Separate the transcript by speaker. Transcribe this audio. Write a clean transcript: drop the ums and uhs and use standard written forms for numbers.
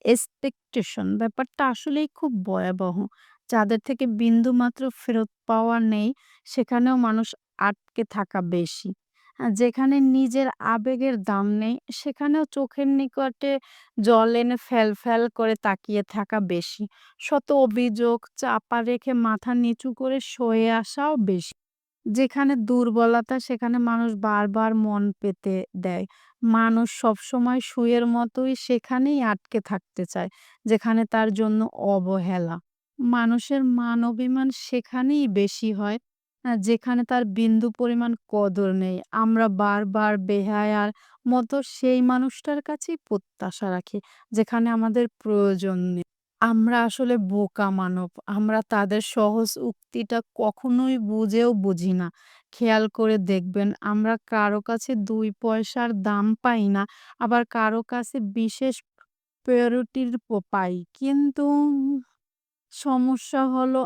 Speaker 1: Expectation ব্যাপারটা আসলেই খুব ভয়াবহ। যাদের থেকে বিন্দুমাত্র ফেরত পাওয়া নেই, সেখানেও মানুষ আটকে থাকা বেশি। যেখানে নিজের আবেগের দাম নেই, সেখানেও চোখের নিকটে জল এনে ফ্যাল করে তাকিয়ে থাকা বেশি। শত অভিযোগ চাপা রেখে মাথা নিচু করে সয়ে আসাও বেশি। যেখানে দুর্বলতা সেখানে মানুষ বারবার মন পেতে দেয়। মানুষ সবসময় সুইয়ের মতোই সেখানেই আটকে থাকতে চায়, যেখানে তার জন্য অবহেলা। মানুষের মান-অভিমান সেখানেই বেশি হয়, যেখানে তার বিন্দু পরিমাণ কদর নেই। আমরা বারবার বেহায়ার মতো সেই মানুষটার কাছেই প্রত্যাশা রাখি, যেখানে আমাদের প্রয়োজন নেই। আমরা আসলে বোকা মানব। আমরা তাদের সহজ উক্তিটা কখনোই বুঝেও বুঝি না। খেয়াল করে দেখবেন আমরা কারো কাছে ২ পয়সার দাম পাই না। আবার কারো কাছে বিশেষ প্রায়োরিটির পাই। কিন্তু সমস্যা হলো